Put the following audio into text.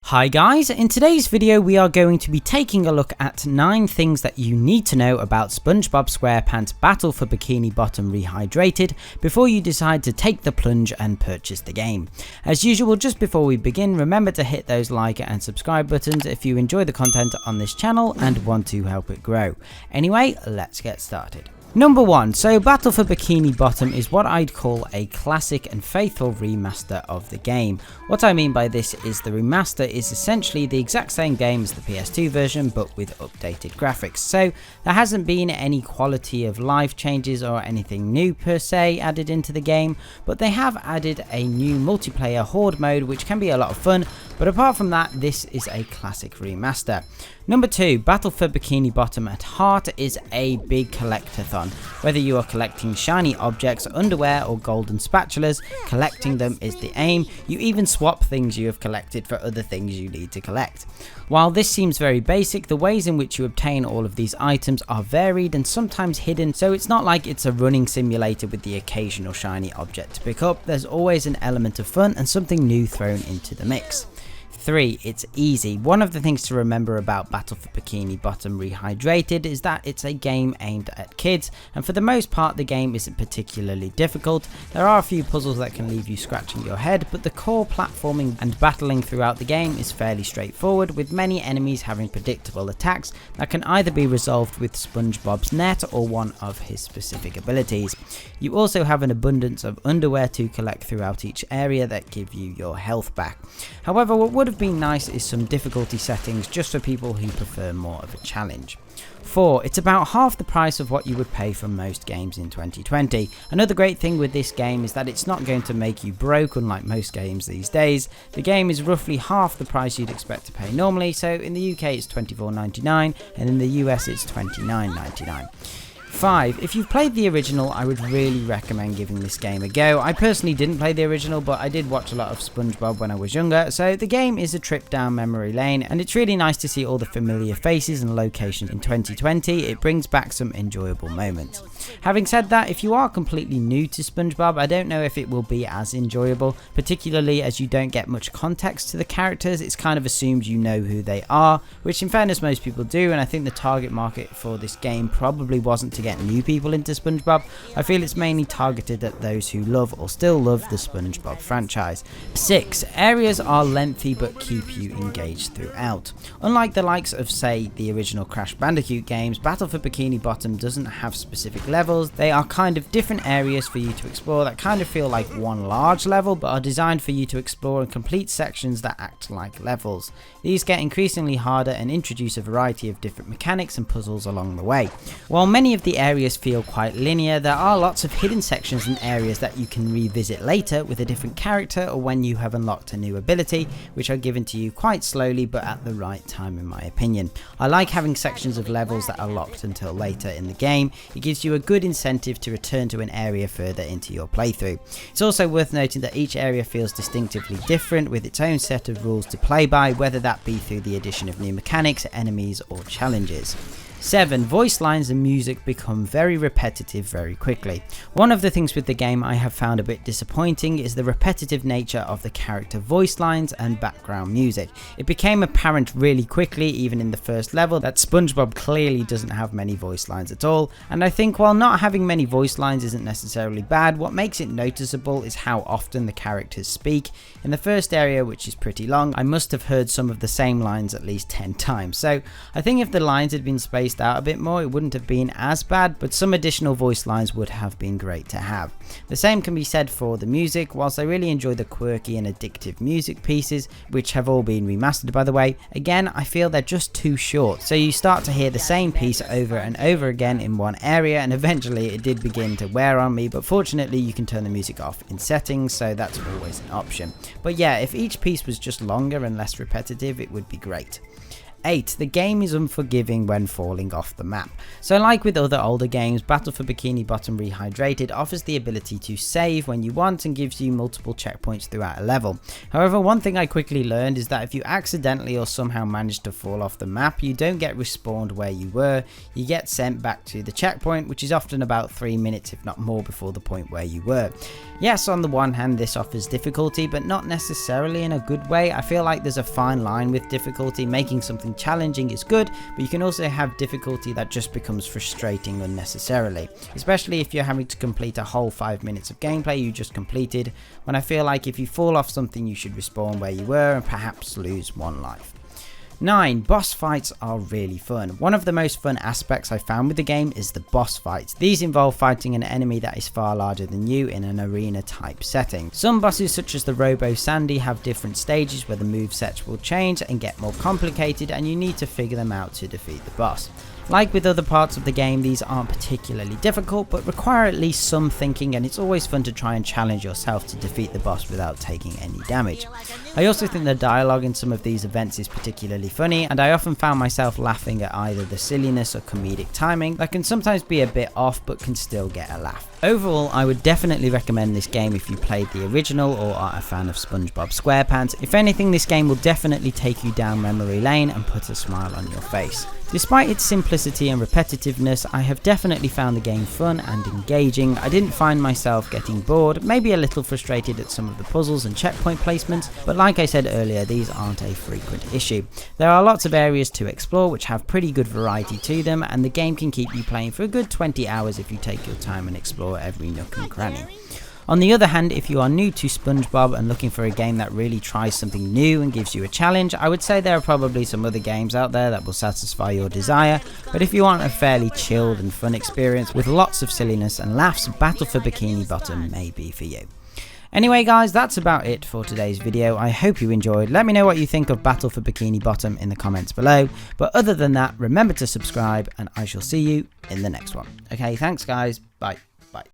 Hi guys, in today's video we are going to be taking a look at 9 things that you need to know about Spongebob Squarepants Battle for Bikini Bottom Rehydrated before you decide to take the plunge and purchase the game. As usual, just before we begin, remember to hit those like and subscribe buttons if you enjoy the content on this channel and want to help it grow. Anyway, let's get started. Number 1. So Battle for Bikini Bottom is what I'd call a classic and faithful remaster of the game. What I mean by this is the remaster is essentially the exact same game as the PS2 version but with updated graphics. So there hasn't been any quality of life changes or anything new per se added into the game, but they have added a new multiplayer horde mode which can be a lot of fun, but apart from that this is a classic remaster. Number 2. Battle for Bikini Bottom at heart is a big collectathon. Whether you are collecting shiny objects, underwear or golden spatulas, collecting them is the aim. You even swap things you have collected for other things you need to collect. While this seems very basic, the ways in which you obtain all of these items are varied and sometimes hidden, so it's not like it's a running simulator with the occasional shiny object to pick up. There's always an element of fun and something new thrown into the mix. 3. It's easy. One of the things to remember about Battle for Bikini Bottom Rehydrated is that it's a game aimed at kids, and for the most part the game isn't particularly difficult. There are a few puzzles that can leave you scratching your head, but the core platforming and battling throughout the game is fairly straightforward, with many enemies having predictable attacks that can either be resolved with SpongeBob's net or one of his specific abilities. You also have an abundance of underwear to collect throughout each area that give you your health back. However, what would have been nice is some difficulty settings just for people who prefer more of a challenge. 4. It's about half the price of what you would pay for most games in 2020. Another great thing with this game is that it's not going to make you broke unlike most games these days. The game is roughly half the price you'd expect to pay normally, so in the UK it's $24.99 and in the US it's $29.99. 5. If you've played the original, I would really recommend giving this game a go. I personally didn't play the original, but I did watch a lot of SpongeBob when I was younger, so the game is a trip down memory lane, and it's really nice to see all the familiar faces and locations in 2020. It brings back some enjoyable moments. Having said that, if you are completely new to SpongeBob, I don't know if it will be as enjoyable, particularly as you don't get much context to the characters. It's kind of assumed you know who they are, which in fairness most people do, and I think the target market for this game probably wasn't to get new people into SpongeBob. I feel it's mainly targeted at those who love or still love the SpongeBob franchise. 6. Areas are lengthy but keep you engaged throughout. Unlike the likes of, say, the original Crash Bandicoot games, Battle for Bikini Bottom doesn't have specific levels. They are kind of different areas for you to explore that kind of feel like one large level but are designed for you to explore and complete sections that act like levels. These get increasingly harder and introduce a variety of different mechanics and puzzles along the way. While many of the areas feel quite linear, there are lots of hidden sections and areas that you can revisit later with a different character or when you have unlocked a new ability, which are given to you quite slowly but at the right time in my opinion. I like having sections of levels that are locked until later in the game. It gives you a good incentive to return to an area further into your playthrough. It's also worth noting that each area feels distinctively different with its own set of rules to play by, whether that be through the addition of new mechanics, enemies or challenges. 7. Voice lines and music become very repetitive very quickly. One of the things with the game I have found a bit disappointing is the repetitive nature of the character voice lines and background music. It became apparent really quickly, even in the first level, that SpongeBob clearly doesn't have many voice lines at all, and I think while not having many voice lines isn't necessarily bad, what makes it noticeable is how often the characters speak. In the first area, which is pretty long, I must have heard some of the same lines at least 10 times, so I think if the lines had been spaced out a bit more it wouldn't have been as bad, but some additional voice lines would have been great to have. The same can be said for the music. Whilst I really enjoy the quirky and addictive music pieces, which have all been remastered by the way, again I feel they're just too short, so you start to hear the same piece over and over again in one area, and eventually it did begin to wear on me, but fortunately you can turn the music off in settings, so that's always an option. But yeah, if each piece was just longer and less repetitive it would be great. 8. The game is unforgiving when falling off the map. So like with other older games, Battle for Bikini Bottom Rehydrated offers the ability to save when you want and gives you multiple checkpoints throughout a level. However, one thing I quickly learned is that if you accidentally or somehow manage to fall off the map, you don't get respawned where you were, you get sent back to the checkpoint, which is often about 3 minutes if not more before the point where you were. Yes, on the one hand this offers difficulty, but not necessarily in a good way. I feel like there's a fine line with difficulty. Making something challenging is good, but you can also have difficulty that just becomes frustrating unnecessarily, especially if you're having to complete a whole 5 minutes of gameplay you just completed, when I feel like if you fall off something you should respawn where you were and perhaps lose 1 life. 9. Boss fights are really fun. One of the most fun aspects I found with the game is the boss fights. These involve fighting an enemy that is far larger than you in an arena type setting. Some bosses such as the Robo Sandy have different stages where the movesets will change and get more complicated, and you need to figure them out to defeat the boss. Like with other parts of the game, these aren't particularly difficult, but require at least some thinking, and it's always fun to try and challenge yourself to defeat the boss without taking any damage. I also think the dialogue in some of these events is particularly funny, and I often found myself laughing at either the silliness or comedic timing that can sometimes be a bit off but can still get a laugh. Overall, I would definitely recommend this game if you played the original or are a fan of Spongebob Squarepants. If anything, this game will definitely take you down memory lane and put a smile on your face. Despite its simplicity and repetitiveness, I have definitely found the game fun and engaging. I didn't find myself getting bored, maybe a little frustrated at some of the puzzles and checkpoint placements, but like I said earlier, these aren't a frequent issue. There are lots of areas to explore which have pretty good variety to them, and the game can keep you playing for a good 20 hours if you take your time and explore every nook and cranny. On the other hand, if you are new to SpongeBob and looking for a game that really tries something new and gives you a challenge, I would say there are probably some other games out there that will satisfy your desire, but if you want a fairly chilled and fun experience with lots of silliness and laughs, Battle for Bikini Bottom may be for you. Anyway guys, that's about it for today's video. I hope you enjoyed. Let me know what you think of Battle for Bikini Bottom in the comments below, but other than that, remember to subscribe and I shall see you in the next one. Okay, thanks guys, bye.